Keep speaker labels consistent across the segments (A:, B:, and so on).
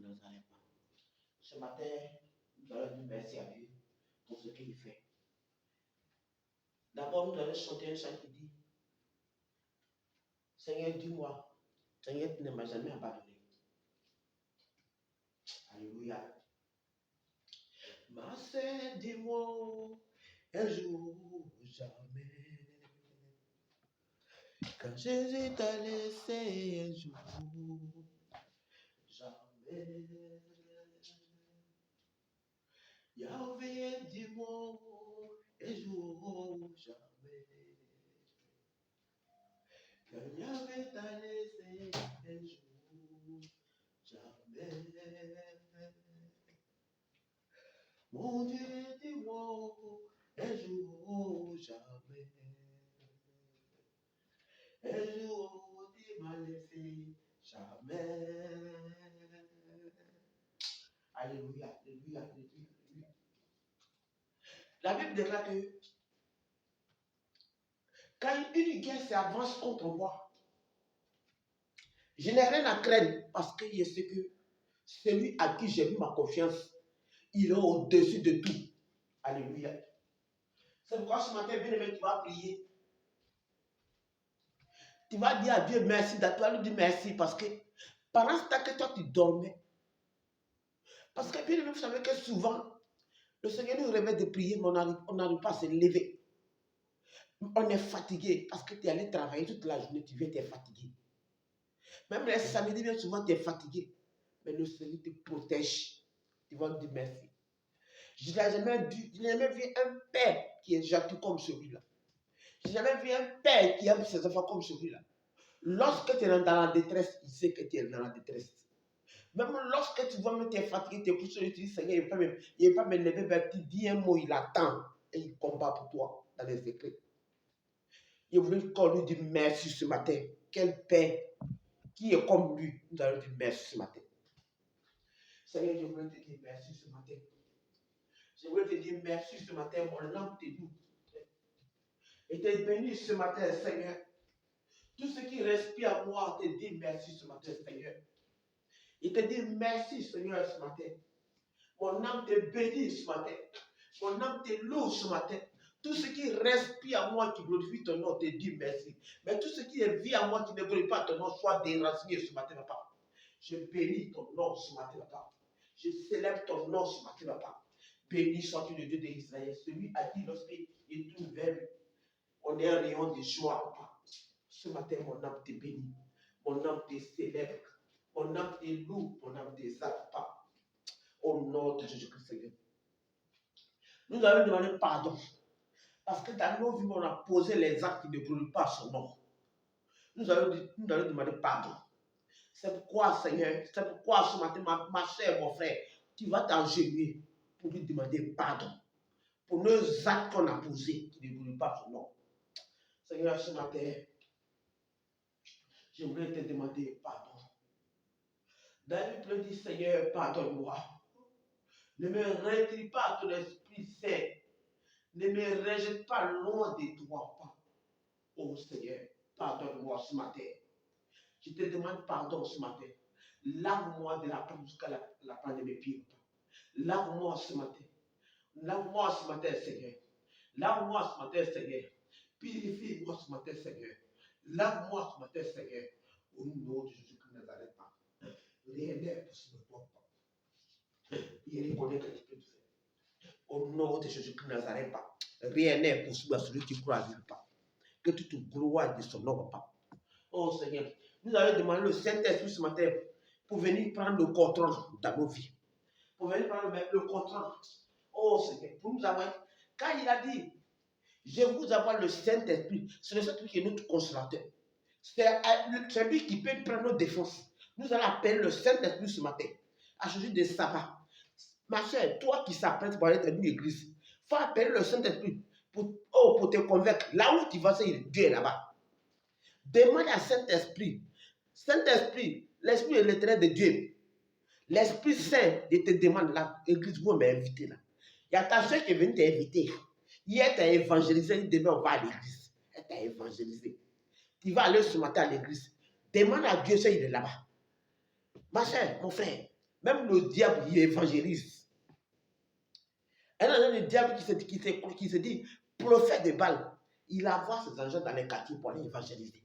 A: Nazareth. Ce matin, nous allons dire merci à Dieu pour ce qu'il fait. D'abord, nous allons chanter un chant qui dit Seigneur, dis-moi, Seigneur, tu ne m'as jamais abandonné. Alléluia. Ma sœur, dis-moi, un jour, jamais. Quand Jésus t'a laissé un jour, jamais. Yahvé, dis-moi, un jour, jamais. Quand Yahvé t'a laissé un jour, jamais. Mon Dieu, dis-moi, un jour, jamais. Un jour, tu m'as laissé, jamais. Alléluia, alléluia, alléluia. La Bible déclare que quand une guerre s'avance contre moi, je n'ai rien à craindre parce que je sais que celui à qui j'ai mis ma confiance, il est au-dessus de tout. Alléluia. C'est pourquoi ce matin, bien aimé, tu vas prier. Tu vas dire à Dieu merci, tu vas lui dire merci parce que pendant ce temps que toi tu dormais, parce que bien aimé, vous savez que souvent, le Seigneur nous réveille de prier, mais on n'arrive pas à se lever. On est fatigué parce que tu es allé travailler toute la journée, tu viens, tu es fatigué. Même les samedis, bien souvent, tu es fatigué. Mais le Seigneur te protège. Tu vas lui dire merci. Je n'ai jamais vu un père qui est gentil comme celui-là. Je n'ai jamais vu un père qui aime ses enfants comme celui-là. Lorsque tu es dans la détresse, il sait que tu es dans la détresse. Même lorsque tu vois que tu es fatigué, tu es couché, tu dis Seigneur, il ne peut pas me lever vers tu dis un mot, il attend et il combat pour toi dans les secrets. Je voulais qu'on lui dise merci ce matin. Quel père qui est comme lui, nous allons dire merci ce matin. Seigneur, je voulais te dire merci ce matin. Je voulais te dire merci ce matin, mon âme te loue. Et te bénis ce matin, Seigneur. Tout ce qui respire à moi te dit merci ce matin, Seigneur. Il te dit merci, Seigneur, ce matin. Mon âme te bénit ce matin. Mon âme te loue ce matin. Tout ce qui respire à moi qui glorifie ton nom te dit merci. Mais tout ce qui est vie à moi qui ne glorifie pas ton nom soit déraciné ce matin, papa. Je bénis ton nom ce matin, papa. Je célèbre ton nom ce matin, papa. Béni sois-tu le Dieu d'Israël, celui à qui lorsqu'il est tout vers on est un rayon de joie, papa. Ce matin, mon âme te bénit. Mon âme te célèbre. Mon âme te loue. Mon âme te exalte, papa. Au nom de Jésus-Christ, Seigneur. Nous allons demander pardon. Parce que dans nos vies, on a posé les actes qui ne glorifient pas son nom. Nous allons demander pardon. C'est pourquoi, Seigneur, c'est pourquoi ce matin, ma soeur, mon frère, tu vas t'engenouiller pour lui demander pardon. Pour nos actes qu'on a posés qui ne glorifient pas son nom. Seigneur, ce matin, je voulais te demander pardon. David te dit, Seigneur, pardonne-moi. Ne me retire pas à ton esprit saint. Ne me rejette pas loin de toi, pas. Oh Seigneur, pardonne-moi ce matin. Je te demande pardon ce matin. Lave-moi de la peau jusqu'à la pointe de mes pieds. Lave-moi ce matin. Lave-moi ce matin, Seigneur. Lave-moi ce matin, Seigneur. Purifie-moi ce matin, Seigneur. Lave-moi ce matin, Seigneur. Au nom de Jésus-Christ de Nazareth. Rien n'est possible pour toi. Il reconnaît que tu peux le faire. Au nom de Jésus-Christ de Nazareth. Rien n'est possible à celui qui croit à lui, pas. Que tu te gloires de son nom, papa. Oh Seigneur, nous allons demander le Saint-Esprit ce matin pour venir prendre le contrôle dans nos vies. Pour venir prendre le contrôle. Oh Seigneur, pour nous avoir. Quand il a dit, je vous avoir le Saint-Esprit, c'est le Saint-Esprit qui est notre consolateur. C'est lui qui peut prendre nos défenses. Nous allons appeler le Saint-Esprit ce matin, à changer de sabbat. Ma soeur, toi qui s'apprête pour aller dans une église, il faut appeler le Saint-Esprit pour te convaincre. Là où tu vas, c'est Dieu est là-bas. Demande à Saint-Esprit. Saint-Esprit, l'Esprit est l'éternel de Dieu. L'Esprit Saint, il te demande là, l'église, vous m'invitez là. Il y a ta soeur qui est venue t'inviter. Hier, tu as évangélisé, demain, on va à l'église. Elle t'a évangélisé. Tu vas aller ce matin à l'église. Demande à Dieu si il est là-bas. Ma soeur, mon frère, Même le diable, il évangélise. Un diable qui se dit prophète de Baal, il envoie ses agents dans les quartiers pour aller évangéliser,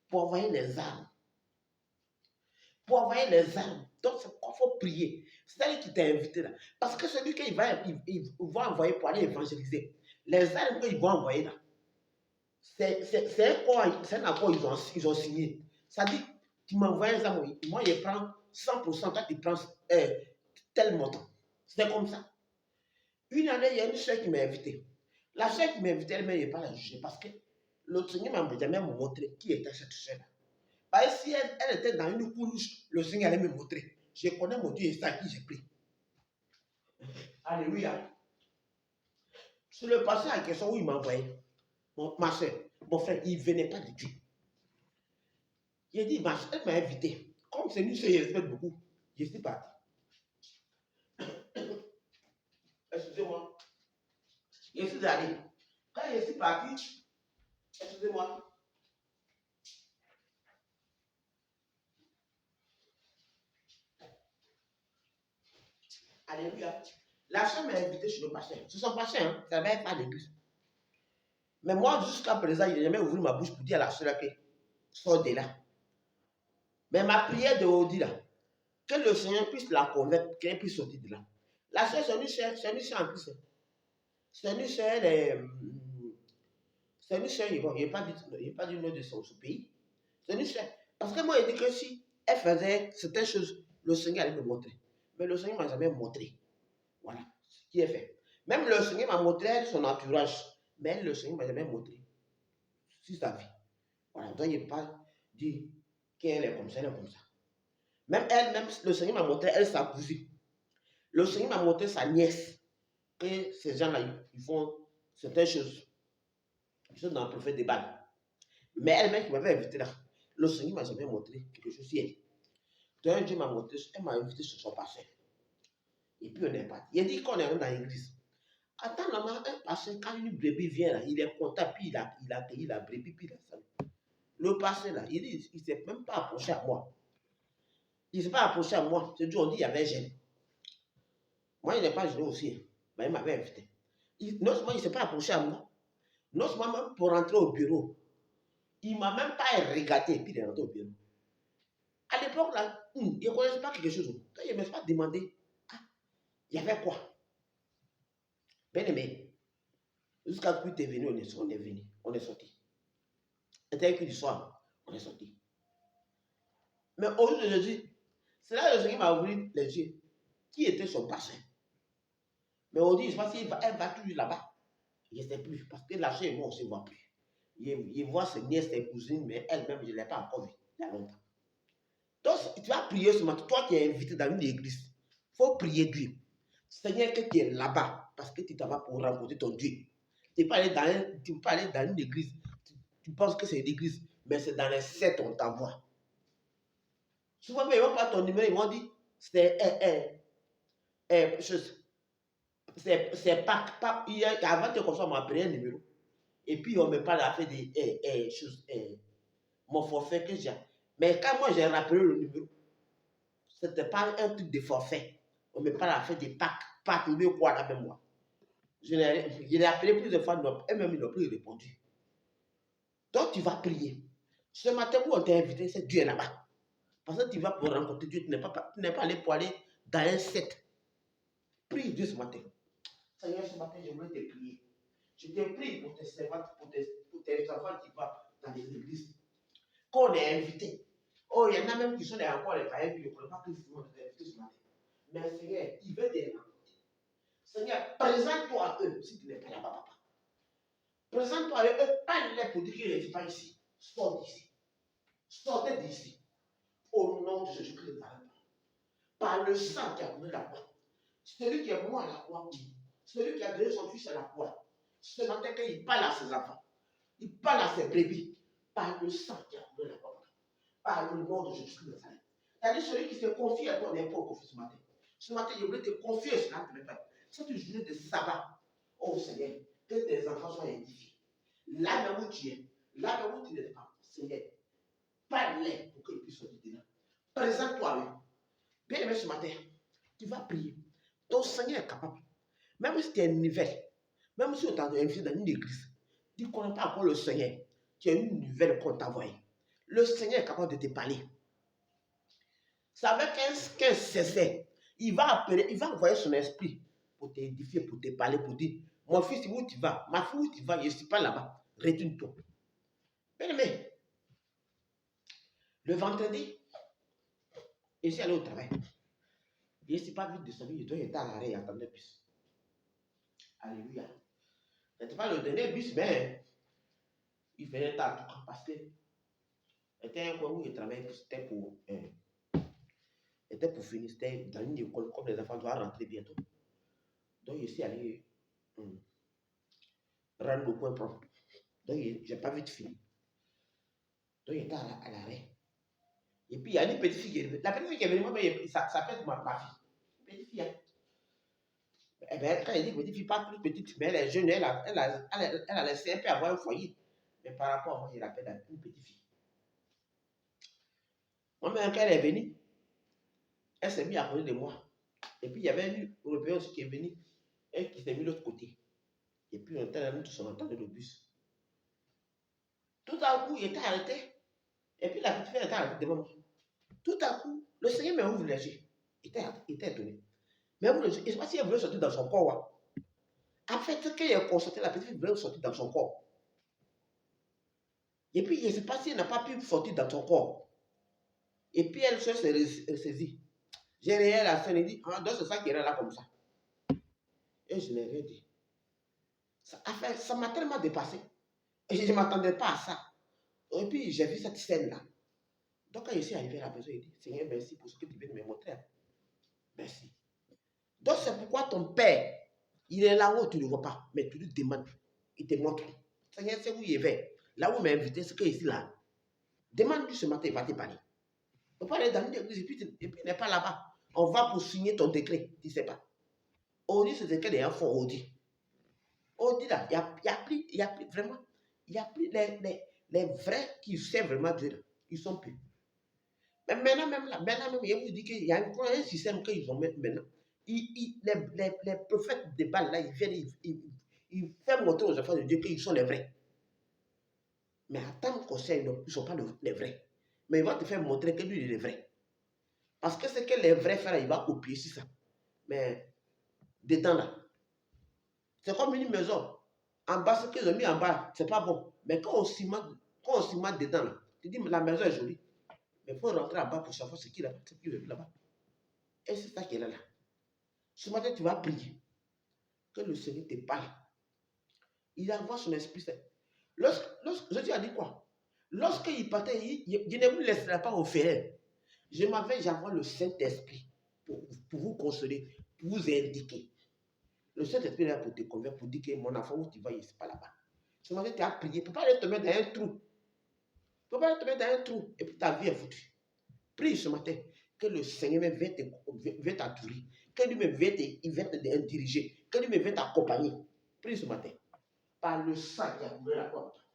A: pour envoyer les armes. Pour envoyer les armes. Donc, il faut prier. C'est elle qui t'a invité là. Parce que celui qu'il va envoyer pour aller évangéliser, les armes qu'ils vont envoyer là, c'est un accord ils ont signé. Ça dit, tu m'envoies les armes, moi je prends 100%, toi tu prends tel montant. C'est comme ça. Une année, il y a une soeur qui m'a invité. La soeur qui m'a invité, elle n'est pas la juger parce que le Seigneur m'a jamais montré qui était cette soeur-là. Parce que si elle était dans une couche, le Seigneur allait me montrer. Je connais mon Dieu et c'est à qui j'ai pris. Alléluia. Sur le passé à question où il m'a envoyé, ma soeur, mon frère, il ne venait pas de Dieu. Il a dit, elle m'a invité. Comme c'est une soeur, il respecte beaucoup. Je suis parti. Excusez-moi. Je suis allé. Quand je suis parti, excusez-moi. Alléluia. La soeur m'a invité chez le pasteur. C'est son pasteur, hein? Ça va être pas l'église. Mais moi, jusqu'à présent, je n'ai jamais ouvert ma bouche pour dire à la soeur que sors de là. Mais ma prière de Audi là, que le Seigneur puisse la convaincre, qu'elle puisse sortir de là. La soeur, c'est une soeur en plus. C'est une soeur, il n'y a pas du nom de son pays. C'est une soeur. Parce que moi, il dit que si elle faisait certaines choses, le Seigneur allait me montrer. Mais le Seigneur ne m'a jamais montré. Voilà ce qui est fait. Même le Seigneur m'a montré son entourage. Mais le Seigneur ne m'a jamais montré sur sa vie. Voilà, donc il ne pas dire qu'elle est comme ça, elle est comme ça. Même elle, le Seigneur m'a montré, elle, sa cousine. Le Seigneur m'a montré sa nièce. Que ces gens-là, ils font certaines choses. Ils sont dans le prophète de Baal. Mais elle-même qui m'avait invité là, le Seigneur m'a jamais montré quelque chose sur elle. Donc Dieu m'a montré, elle m'a invité sur son pasteur. Et puis on est parti. Il a dit qu'on est dans l'église. Attends, maman, un pasteur, quand une brebis vient là, il est content, puis il a accueilli la brebis, puis il a salué. Le pasteur là, il dit, il ne s'est même pas approché à moi. Il ne s'est pas approché à moi. C'est dit, on dit, il y avait gêne. Moi, il n'est pas gêné aussi. Mais il m'avait invité. Non seulement il ne s'est pas approché à moi, non seulement même pour rentrer au bureau, il ne m'a même pas regardé et puis il est rentré au bureau. À l'époque, là, il ne connaissait pas quelque chose. Donc, il ne m'a pas demandé, ah, il y avait quoi? Bien aimé, jusqu'à ce que tu es venu, on est venu, on est sorti. C'était un coup du soir, on est sorti. Mais aujourd'hui, je dis, c'est là que le Seigneur m'a ouvert les yeux. Qui était son pasteur? Mais on dit, je pense qu'elle va toujours là-bas. Je ne sais plus, parce que la et moi, on ne se voit plus. Il voit ses nièces, ses cousines, mais elle-même, je ne l'ai pas encore vue il y a longtemps. Donc, tu vas prier ce matin. Toi qui es invité dans une église, il faut prier Dieu. Seigneur, que tu es là-bas, parce que tu t'en vas pour rencontrer ton Dieu. Tu ne peux pas aller dans une église. Tu penses que c'est une église, mais c'est dans les 7 on t'envoie. Souvent, ils vont pas ton numéro, ils vont dire, c'est pas, avant que on m'appelle un numéro. Et puis, on me parle à faire des choses, mon forfait que j'ai. Mais quand moi, j'ai rappelé le numéro, ce n'était pas un truc de forfait. On me parle à faire des packs, numéro quoi là même moi. Je l'ai appelé plusieurs fois, elle-même, ils n'ont plus répondu. Donc, tu vas prier. Ce matin, où on t'a invité, c'est Dieu là-bas. Parce que tu vas pour rencontrer Dieu, tu n'es pas allé pour aller dans un set. Prie Dieu ce matin. Seigneur, ce matin, je voulais te prier. Je te prie pour tes servantes, pour tes enfants qui vont dans les églises. Qu'on est invité. Oh, il y en a même qui sont encore les païens qui ne connaissent pas que le Seigneur est invité ce matin. Mais Seigneur, il veut te rencontrer. Seigneur, présente-toi à eux si tu n'es pas là-bas, papa. Présente-toi à eux, parle-les pour dire qu'il n'est pas ici. Sors d'ici. Sortez d'ici. Au nom de Jésus-Christ de Nazareth. Par le sang qui a coulé la croix. Celui qui est mort à la croix, oui. Celui qui a donné son fils à la croix. Ce matin, quand il parle à ses enfants, il parle à ses brebis, par le sang qui a coulé la croix. Par le nom de Jésus-Christ de Nazareth. C'est-à-dire celui qui se confie à toi n'est pas confie ce matin. Ce matin, je voulais te confier ce matin. Cette journée de sabbat, oh Seigneur, que tes enfants soient édifiés. Là où tu es, là où tu n'es pas, Seigneur, parle-les pour qu'ils puissent sortir de là. Présente-toi à eux. Bien aimé ce matin, tu vas prier. Ton Seigneur est capable. Même si tu es nouvelle, même si tu es invité dans une église, tu ne connais pas encore le Seigneur. Tu as une nouvelle qu'on t'a envoyée. Le Seigneur est capable de te parler. C'est avec un cessé. Il va appeler, il va envoyer son esprit pour t'édifier, pour te parler, pour dire, mon fils, où tu vas? Ma fille, où tu vas? Je ne suis pas là-bas. Retourne-toi. Bien aimé, le vendredi, je suis allé au travail. Je ne suis pas vite descendu, je dois être à l'arrêt et attendre le bus. Alléluia. Ce n'était pas le dernier bus, mais il fallait tard parce que c'était un coin où je travaillais, c'était pour finir, c'était dans une école, comme les enfants doivent rentrer bientôt. Donc, je suis allé rendre le point propre. Donc, je n'ai pas vite fini. Donc, j'étais à l'arrêt. Et puis, il y a une petite fille qui est venue. La petite fille qui est venue, moi, ça s'appelle ma fille. Une petite fille, hein. Eh bien, quand elle dit petite fille, pas plus petite, mais elle est jeune, elle a laissé un peu avoir un foyer. Mais par rapport à moi, je l'appelle une petite fille. Moi-même, quand elle est venue, elle s'est mise à côté de moi. Et puis, il y avait une Européenne aussi qui est venue, elle qui s'est mise de l'autre côté. Et puis, on était là, nous tous en attendant le bus. Tout à coup, il était arrêté. Et puis, la petite fille était arrêtée devant moi. Tout à coup, le Seigneur m'a ouvert les yeux. Il était étonné. Mais je ne sais pas si elle voulait sortir dans son corps. En fait, quand il a constaté, la petite fille voulait sortir dans son corps. Et puis, je ne sais pas si elle n'a pas pu sortir dans son corps. Et puis, elle se saisit. J'ai rien à faire, elle dit, ah, donc c'est ça qui est là comme ça. Et je n'ai rien dit. Ça m'a tellement dépassé. Et je ne m'attendais pas à ça. Et puis, j'ai vu cette scène-là. Donc, quand je suis arrivé à la maison, il dit, Seigneur, merci pour ce que tu viens de me montrer. Merci. Donc, c'est pourquoi ton père, il est là où tu ne le vois pas, mais tu lui demandes. Il te montre. Seigneur, c'est où il est. Là où il m'a invité, c'est qu'il est ici là. Demande-lui ce matin, il va te parler. On peut aller dans une église et puis il n'est pas là-bas. On va pour signer ton décret. Tu ne sais pas. On dit ce décret des enfants, on dit. On dit là, il y a plus vraiment, il y a plus les vrais qui savent vraiment Dieu là. Ils sont plus. Mais maintenant même, je vous dis qu'il y a un système qu'ils ont maintenant. Les prophètes de Baal là, ils viennent, ils font montrer aux enfants de Dieu qu'ils sont les vrais. Mais à tant conseil, ils ne sont pas les vrais. Mais ils vont te faire montrer que lui, il est vrai. Parce que c'est que les vrais frères, il va copier sur ça. Mais dedans là, c'est comme une maison. En bas, ce qu'ils ont mis en bas, c'est pas bon. Mais quand on cimente dedans là, tu dis, la maison est jolie. Mais il faut rentrer en bas pour savoir ce qu'il a vu là-bas. Et c'est ça qui est là. Ce matin, tu vas prier. Que le Seigneur te parle. Il envoie son esprit. Jésus a dit quoi? Lorsqu'il partait, il ne vous laissera pas au fer. J'envoie le Saint-Esprit pour vous consoler, pour vous indiquer. Le Saint-Esprit est là pour te convaincre, pour dire que mon enfant, où tu vas, il n'est pas là-bas. Ce matin, tu as prié. Tu ne peux pas aller te mettre dans un trou. Tu ne peux pas aller te mettre dans un trou et puis ta vie est foutue. Prie ce matin que le Seigneur vienne t'entourer, que lui-même vienne te diriger, que lui-même vienne t'accompagner. Prie ce matin. Par le sang qui a couvert la porte.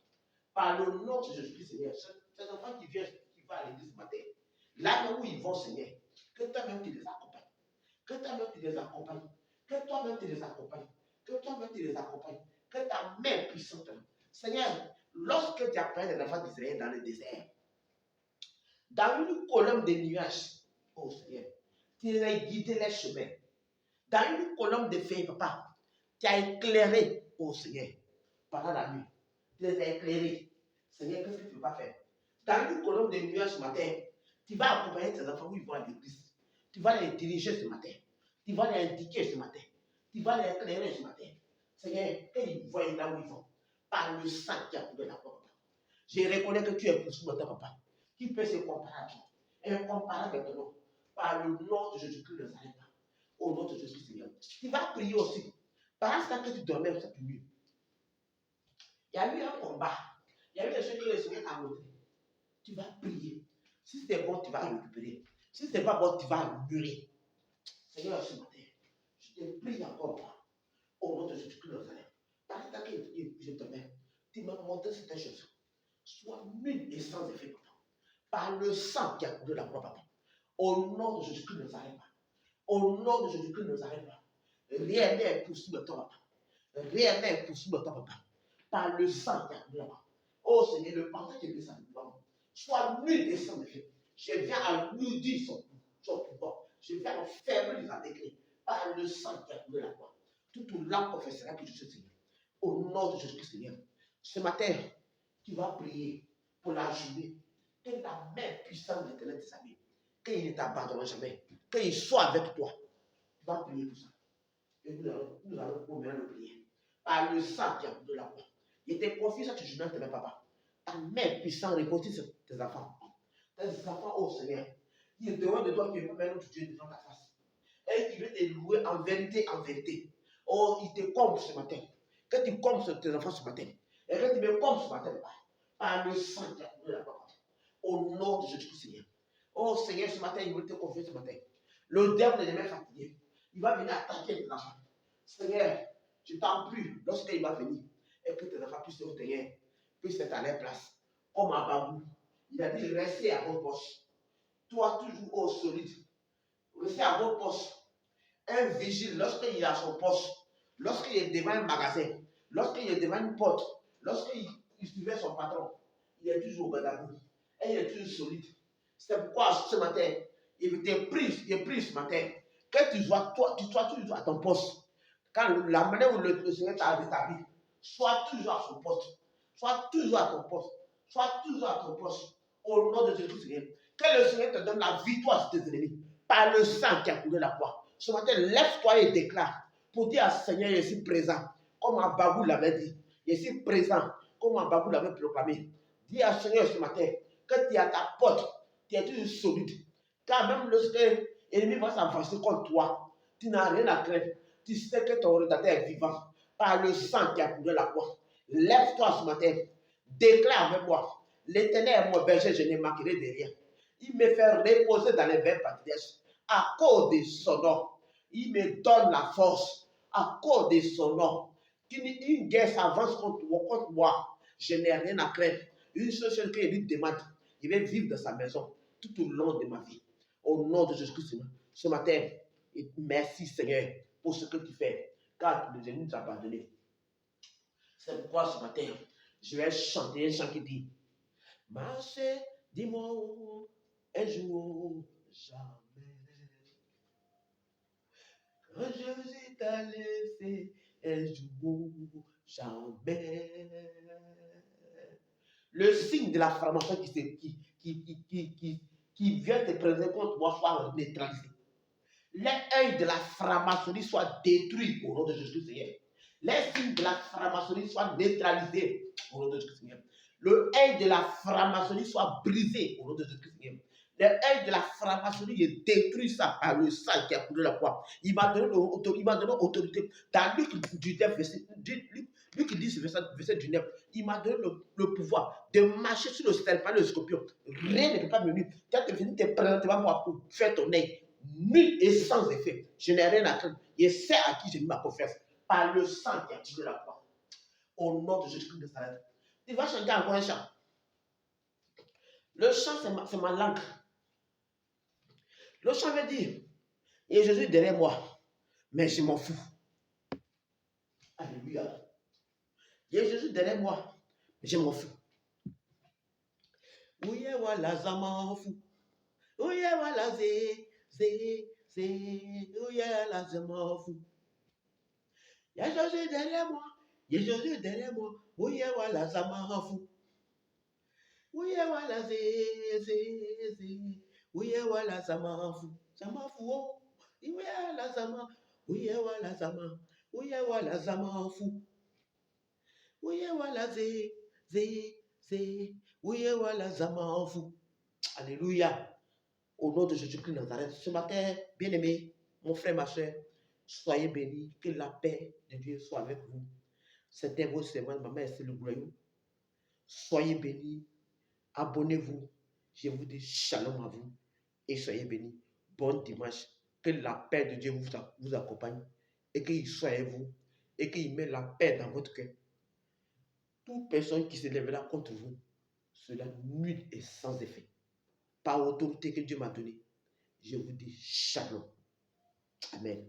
A: Par le nom de Jésus-Christ, Seigneur. Ces enfants qui vont à l'église ce matin, là où ils vont, Seigneur, que toi-même tu les accompagnes. Que toi-même tu les accompagnes. Que toi-même tu les accompagnes. Que toi-même tu les accompagnes. Que ta main puissante. Seigneur, lorsque tu as pris les enfants d'Israël dans le désert, dans une colonne de nuages, oh Seigneur, tu as guidé les chemins. Dans une colonne de feu, papa, tu as éclairé, oh Seigneur, pendant la nuit. Tu les as éclairés. Seigneur, qu'est-ce que tu vas faire? Dans une colonne de nuages ce matin, tu vas accompagner tes enfants où ils vont à l'église. Tu vas les diriger ce matin. Tu vas les indiquer ce matin. Tu vas les éclairer ce matin. Seigneur, qu'ils voient là où ils vont. Par le sang qui a couvert la porte. Je reconnais que tu es pour notre papa. Qui peut se comparer à toi? Incomparable avec toi. Par le nom de Jésus-Christ de Nazareth. Au nom de Jésus, Seigneur. Tu vas prier aussi. Par ce que tu dormais, c'est mieux. Il y a eu un combat. Il y a eu des choses que le Seigneur a montrées. Tu vas prier. Si c'est bon, tu vas récupérer. Si ce n'est pas bon, tu vas mûrir. Seigneur, ce matin, je te prie encore. Au nom de Jésus-Christ de Nazareth. Par ce que je te mets, tu m'as montré cette chose. Sois nul et sans effet, papa. Par le sang qui a coulé la croix, papa. Au nom de Jésus-Christ ne s'arrête pas. Au nom de Jésus-Christ ne s'arrête pas. Rien n'est impossible à toi, papa. Rien n'est impossible à toi, papa. Par le sang qui a coulé là-bas. Oh Seigneur, le partage qui est ça, soit nul et sans effet. Je viens à nous dire son pouvoir. Je viens à fermer les adéquats par le sang qui a coulé là-bas. Toute l'âme confessera que je suis Seigneur. Au nom de Jésus-Christ, Seigneur. Ce matin, tu vas prier pour la journée. Que la main puissante de l'Éternel t'habille. Qu'il ne t'abandonne jamais. Qu'il soit avec toi. Tu vas prier pour ça. Et nous allons commencer le prier. Par le sang qui a coulé là-bas. Il te confie ça, tu joues dans papa. Ta main puissante réconcilie sur tes enfants. Tes enfants, oh Seigneur. Ils demandent de toi qui veux mettre notre Dieu devant ta face. Et qui veut te louer en vérité, en vérité. Oh, il te comble ce matin. Que tu combles sur tes enfants ce matin. Et que tu me combles ce matin, par le sang qui a coulé là-bas. Au nom de Jésus-Christ, Seigneur. Oh Seigneur, ce matin, il veut te confier ce matin. Le diable n'est jamais fatigué. Il va venir attaquer tes enfants. Seigneur, je t'en prie, lorsqu'il va venir, et que tes enfants puissent se retenir, puissent être à leur place. Comme à Babou, il a dit restez à votre poste. Toi, toujours au solide. Restez à votre poste. Un vigile, lorsqu'il est à son poste, lorsqu'il est devant un magasin, lorsqu'il est devant une porte, lorsqu'il suivait son patron, il est toujours au Babou. Et il est toujours solide. C'est pourquoi ce matin, il te prie ce matin, que tu sois toujours à ton poste. Quand la manière où le Seigneur t'a rétabli, sois toujours à son poste. Sois toujours à ton poste. Sois toujours à ton poste. Au nom de Jésus, Seigneur. Que le Seigneur te donne la victoire sur tes ennemis. Par le sang qui a coulé la croix. Ce matin, lève-toi et déclare. Pour dire à Seigneur, je suis présent. Comme Babou l'avait dit. Je suis présent. Comme Babou l'avait proclamé. Dis à Seigneur ce matin que tu es à ta porte. Tu es toujours solide. Car même lorsque l'ennemi va s'avancer contre toi, tu n'as rien à craindre. Tu sais que ton rédacteur est vivant par le sang qui a coulé la croix. Lève-toi ce matin. Déclare avec moi. L'Éternel est mon berger, je n'ai manquerai de rien. Il me fait reposer dans les verts patriarches. À cause de son nom, il me donne la force. À cause de son nom, une guerre s'avance contre moi. Je n'ai rien à craindre. Une seule chose que je lui demande, il va vivre dans sa maison tout au long de ma vie. Au nom de Jésus-Christ, ce matin, merci Seigneur pour ce que tu fais, car le Seigneur nous a abandonnés. C'est pourquoi ce matin, je vais chanter un chant qui dit marchez, dis-moi, un jour, jamais. Quand Jésus t'a laissé, un jour, jamais. Le signe de la formation qui vient te présenter contre moi soit neutralisé. Les œils de la franc-maçonnerie soient détruits au nom de Jésus Seigneur. Les signes de la franc-maçonnerie soient neutralisés au nom de Jésus Seigneur. Le œil de la franc-maçonnerie soit brisé au nom de Jésus Seigneur. Le œil de la franc-maçonnerie est détruit ça par le sang qui a coulé la croix. Il m'a donné autorité. Dans Luc 19, Luc 10, verset 19, il m'a donné le pouvoir de marcher sur le serpent et le scorpion. Rien ne peut pas me nuire. Tu as venu te présenter à moi pour faire ton œil. Nul et sans effet. Je n'ai rien à craindre. Je sais à qui j'ai mis ma confiance. Par le sang qui a tiré la croix. Au nom de Jésus-Christ de Nazareth. Tu vas chanter encore un chant. Le chant, c'est ma langue. Le chant veut dire, il y a Jésus derrière moi, mais je m'en fous. Alléluia. Il y a Jésus derrière moi, mais je m'en fous. Oui, voilà, ça m'en fout. Oui, voilà, oui, voilà, je m'en fous. Il y a Jésus derrière moi. Il y a Jésus derrière moi. Oui, voilà, ça m'en fout. Oui, voilà, oui, voilà, ça m'en fout. Ça m'en fout. Oh. Oui, voilà, ça m'en fout. Oui, voilà, ça m'en fout. Oui, voilà, ça m'en fout. Oui, voilà, oui, voilà, ça m'en fout. Alléluia. Au nom de Jésus-Christ Nazareth. Ce matin, bien-aimé, mon frère, ma soeur, soyez bénis. Que la paix de Dieu soit avec vous. C'était vos semaines, ma mère, c'est le royaume. Soyez bénis. Abonnez-vous. Je vous dis shalom à vous et soyez bénis. Bon dimanche. Que la paix de Dieu vous accompagne et qu'il soit avec vous et qu'il mette la paix dans votre cœur. Toute personne qui se lèvera contre vous, cela nul et sans effet. Par autorité que Dieu m'a donnée, Je vous dis shalom. Amen.